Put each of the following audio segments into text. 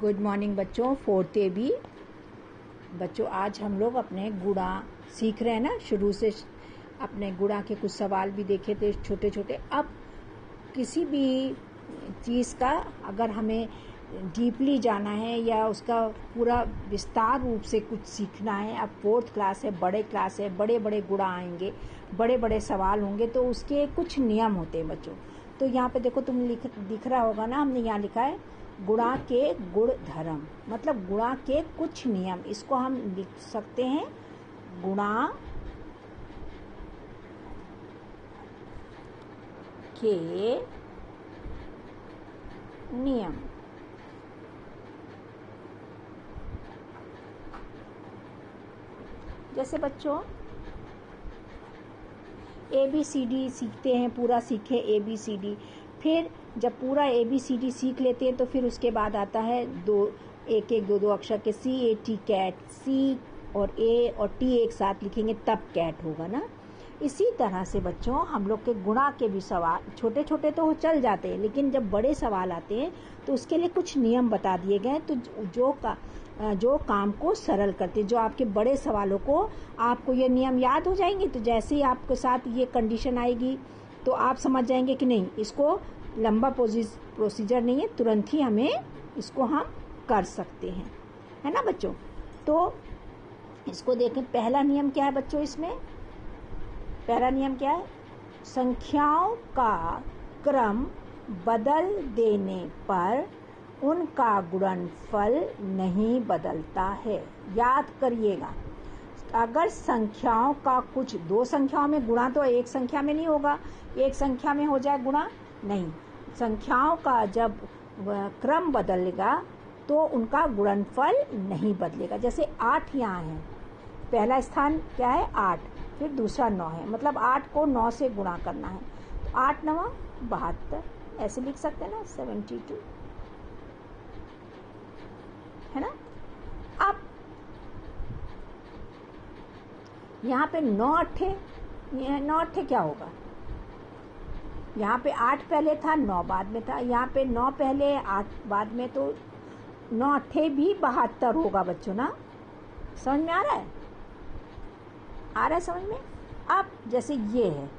Good morning बच्चों। Fourth A B बच्चों, आज हम लोग अपने गुणा सीख रहे हैं ना। शुरू से अपने गुणा के कुछ सवाल भी देखे थे छोटे छोटे। अब किसी भी चीज़ का अगर हमें डीपली जाना है या उसका पूरा विस्तार रूप से कुछ सीखना है, अब फोर्थ क्लास है, बड़े क्लास है, बड़े बड़े गुणा आएंगे, बड़े बड़े सवाल होंगे, तो उसके कुछ नियम होते हैं बच्चों। तो यहाँ पे देखो, तुम दिख रहा होगा ना, हमने यहाँ लिखा है गुणा के गुण धर्म, मतलब गुणा के कुछ नियम। इसको हम लिख सकते हैं गुणा के नियम। जैसे बच्चों ABCD सीखते हैं, पूरा सीखे ABCD, फिर जब पूरा ABCD सीख लेते हैं तो फिर उसके बाद आता है एक दो अक्षर के CAT कैट। C और A और T एक साथ लिखेंगे तब कैट होगा ना। इसी तरह से बच्चों हम लोग के गुणा के भी सवाल छोटे छोटे तो चल जाते हैं, लेकिन जब बड़े सवाल आते हैं तो उसके लिए कुछ नियम बता दिए गए। तो जो काम को सरल करते, जो आपके बड़े सवालों को आपको ये नियम याद हो जाएंगे, तो जैसे ही आपके साथ ये कंडीशन आएगी तो आप समझ जाएंगे कि नहीं, इसको लंबा प्रोसीजर नहीं है, तुरंत ही हमें इसको हम कर सकते हैं, है ना बच्चों। तो इसको देखें, पहला नियम क्या है बच्चों। इसमें पहला नियम क्या है? संख्याओं का क्रम बदल देने पर उनका गुणनफल नहीं बदलता है। याद करिएगा, अगर संख्याओं का कुछ दो संख्याओं में गुणा, तो एक संख्या में नहीं होगा, एक संख्या में हो जाए गुणा, नहीं। संख्याओं का जब क्रम बदलेगा तो उनका गुणनफल नहीं बदलेगा। जैसे 8 यहाँ है, पहला स्थान क्या है 8, फिर दूसरा 9 है, मतलब 8 को 9 से गुणा करना है, तो 8 9 72, ऐसे लिख सकते हैं ना, 72, है ना। अब यहाँ पे 9 अट्ठे, 9 अट्ठे क्या होगा? यहाँ पे 8 पहले था, 9 बाद में था, यहाँ पे 9 पहले 8 बाद में, तो 9 अट्ठे भी 72 होगा बच्चों ना। समझ में आ रहा है? आ रहा है समझ में? अब जैसे ये है,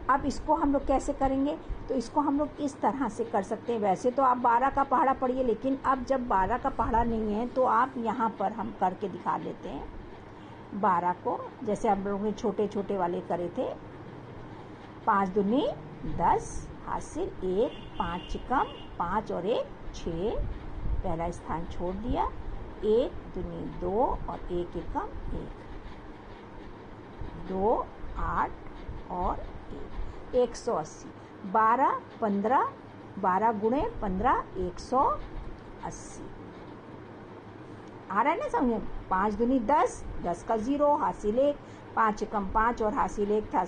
अब इसको हम लोग कैसे करेंगे? तो इसको हम लोग इस तरह से कर सकते हैं। वैसे तो आप 12 का पहाड़ा पढ़िए, लेकिन अब जब 12 का पहाड़ा नहीं है तो आप यहाँ पर हम करके दिखा देते हैं 12 को, जैसे हम लोगों ने छोटे छोटे वाले करे थे। 5 दूनी 10, हासिल 1, 5 चिकम 5 और 1 6, पहला स्थान छोड़ दिया। 1 दूनी 2 और 1 एकम 1, 2 8 और 1, 180। 12 15, 12 गुणे 15 180। आ रहा है ना समझ? 5 दूनी 10, 10 का 0, हासिल 1, 5 एकम 5 और हासिल 1 था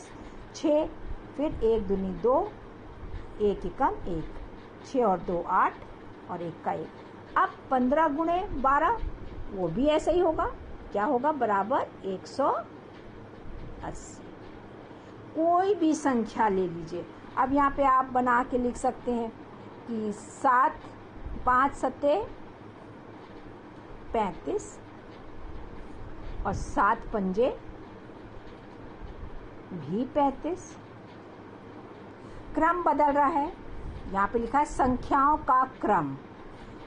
6, फिर 1 दूनी 2, 1 एकम 1, 6 और 2 8 और 1 का 1। अब 15 गुणे 12, वो भी ऐसा ही होगा, क्या होगा? बराबर 180। कोई भी संख्या ले लीजिए। अब यहाँ पे आप बना के लिख सकते हैं कि 5 सत्ते 35 और 7 पंजे भी 35। क्रम बदल रहा है, यहाँ पे लिखा है संख्याओं का क्रम।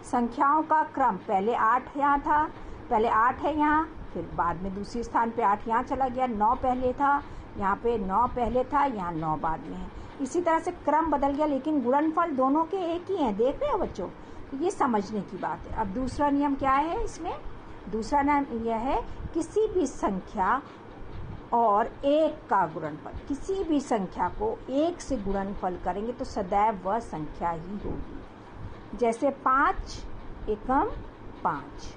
संख्याओं का क्रम, पहले 8 यहाँ था, पहले 8 है यहाँ, फिर बाद में दूसरे स्थान पे 8 यहाँ चला गया, 9 पहले था, यहाँ पे 9 पहले था, यहाँ 9 बाद में है। इसी तरह से क्रम बदल गया, लेकिन गुणनफल दोनों के एक ही हैं। देख रहे हो बच्चों? ये समझने की बात है। अब दूसरा नियम क्या है इसमें? दूसरा नियम यह है, किसी भी संख्या और 1 का गुणनफल, किसी भी संख्या को 1 से गुणनफल करेंगे तो सदैव वह संख्या ही होगी। जैसे 5 एकम 5,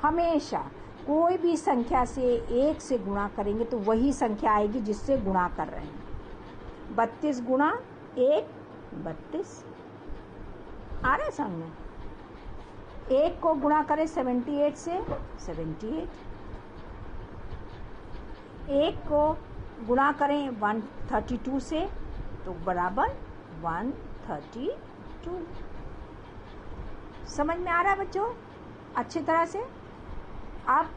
हमेशा कोई भी संख्या से 1 से गुणा करेंगे तो वही संख्या आएगी जिससे गुणा कर रहे हैं। 32 गुणा 1 32। आ रहा है समझ में? 1 को गुणा करें 78 से 78, 1 को गुणा करें 132 से तो बराबर 132। समझ में आ रहा है बच्चों अच्छी तरह से? आप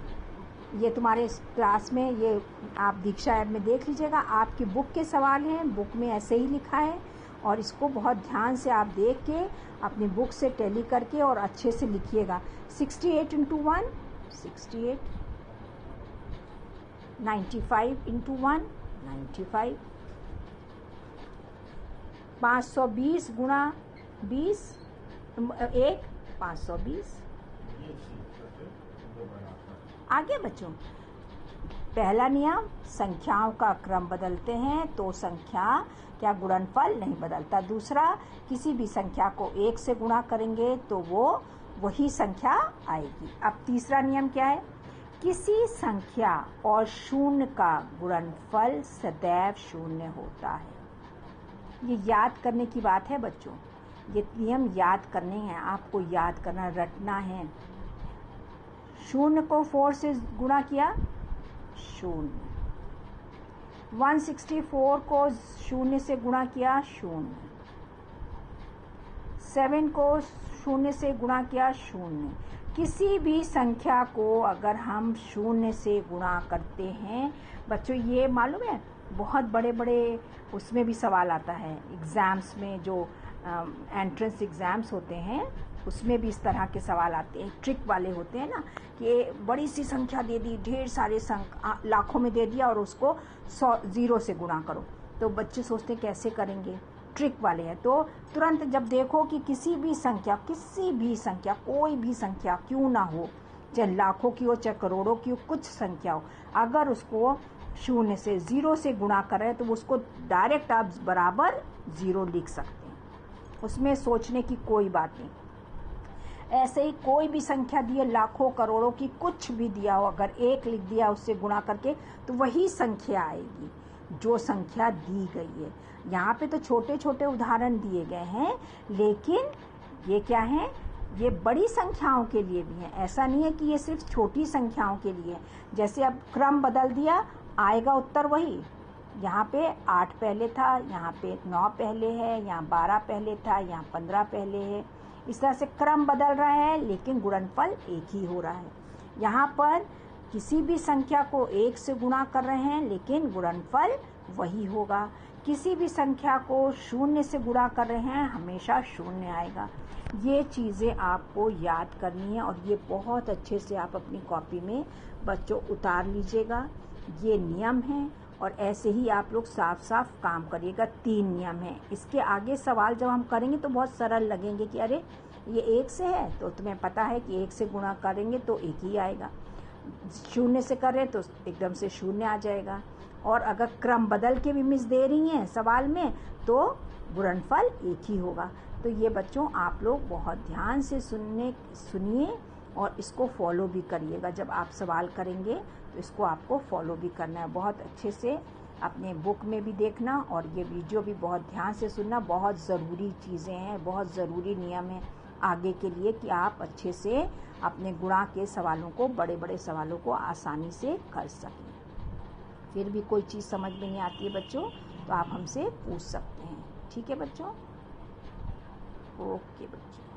ये तुम्हारे क्लास में ये आप दीक्षा ऐप में देख लीजिएगा, आपकी बुक के सवाल हैं, बुक में ऐसे ही लिखा है और इसको बहुत ध्यान से आप देख के अपनी बुक से टैली करके और अच्छे से लिखिएगा। 68 इंटू 1 68, 95 इंटू 1 95, 520 गुणा 20 1 520। आगे बच्चों, पहला नियम, संख्याओं का क्रम बदलते हैं तो संख्या क्या गुणनफल नहीं बदलता। दूसरा, किसी भी संख्या को 1 से गुणा करेंगे तो वो वही संख्या आएगी। अब तीसरा नियम क्या है? किसी संख्या और शून्य का गुणनफल सदैव शून्य होता है। ये याद करने की बात है बच्चों, ये नियम याद करने हैं, आपको याद करना, रटना है। शून्य को 4 से गुणा किया, शून्य। 164 को शून्य से गुणा किया, शून्य। 7 को शून्य से गुणा किया, शून्य। किसी भी संख्या को अगर हम शून्य से गुणा करते हैं बच्चों, ये मालूम है बहुत बड़े बड़े उसमें भी सवाल आता है एग्ज़ाम्स में, जो एंट्रेंस एग्ज़ाम्स होते हैं उसमें भी इस तरह के सवाल आते हैं, ट्रिक वाले होते हैं ना, कि बड़ी सी संख्या दे दी, ढेर सारे लाखों में दे दिया और उसको 0 से गुणा करो। तो बच्चे सोचते हैं कैसे करेंगे, ट्रिक वाले हैं। तो तुरंत जब देखो कि किसी भी संख्या कोई भी संख्या क्यों ना हो, चाहे लाखों की हो चाहे करोड़ों की हो, कुछ संख्या हो, अगर उसको शून्य से 0 से गुणा कर रहे हैं तो उसको डायरेक्ट आप बराबर 0 लिख सकते हैं, उसमें सोचने की कोई बात नहीं। ऐसे ही कोई भी संख्या दी है, लाखों करोड़ों की, कुछ भी दिया हो, अगर 1 लिख दिया उससे गुणा करके तो वही संख्या आएगी जो संख्या दी गई है। यहाँ पे तो छोटे छोटे उदाहरण दिए गए हैं, लेकिन ये क्या है, ये बड़ी संख्याओं के लिए भी है। ऐसा नहीं है कि ये सिर्फ छोटी संख्याओं के लिए है। जैसे अब क्रम बदल दिया, आएगा उत्तर वही। यहाँ पे 8 पहले था, यहाँ पे 9 पहले है, यहाँ 12 पहले था, यहाँ 15 पहले है। इस तरह से क्रम बदल रहा है लेकिन गुणनफल एक ही हो रहा है। यहाँ पर किसी भी संख्या को 1 से गुणा कर रहे हैं लेकिन गुणनफल वही होगा। किसी भी संख्या को 0 से गुणा कर रहे हैं, हमेशा 0 आएगा। ये चीज़ें आपको याद करनी है और ये बहुत अच्छे से आप अपनी कॉपी में बच्चों उतार लीजिएगा। ये नियम हैं और ऐसे ही आप लोग साफ साफ काम करिएगा। 3 नियम हैं। इसके आगे सवाल जब हम करेंगे तो बहुत सरल लगेंगे कि अरे ये 1 से है, तो तुम्हें पता है कि 1 से गुणा करेंगे तो 1 ही आएगा, 0 से करें तो एकदम से 0 आ जाएगा। और अगर क्रम बदल के भी मिस दे रही हैं सवाल में तो गुणनफल 1 ही होगा। तो ये बच्चों आप लोग बहुत ध्यान से सुनिए और इसको फॉलो भी करिएगा। जब आप सवाल करेंगे तो इसको आपको फॉलो भी करना है, बहुत अच्छे से अपने बुक में भी देखना और ये वीडियो भी बहुत ध्यान से सुनना। बहुत ज़रूरी चीज़ें हैं, बहुत ज़रूरी नियम है आगे के लिए कि आप अच्छे से अपने गुणा के सवालों को, बड़े बड़े सवालों को आसानी से कर सकें। फिर भी कोई चीज़ समझ में नहीं आती है बच्चों तो आप हमसे पूछ सकते हैं। ठीक है बच्चों? ओके बच्चों।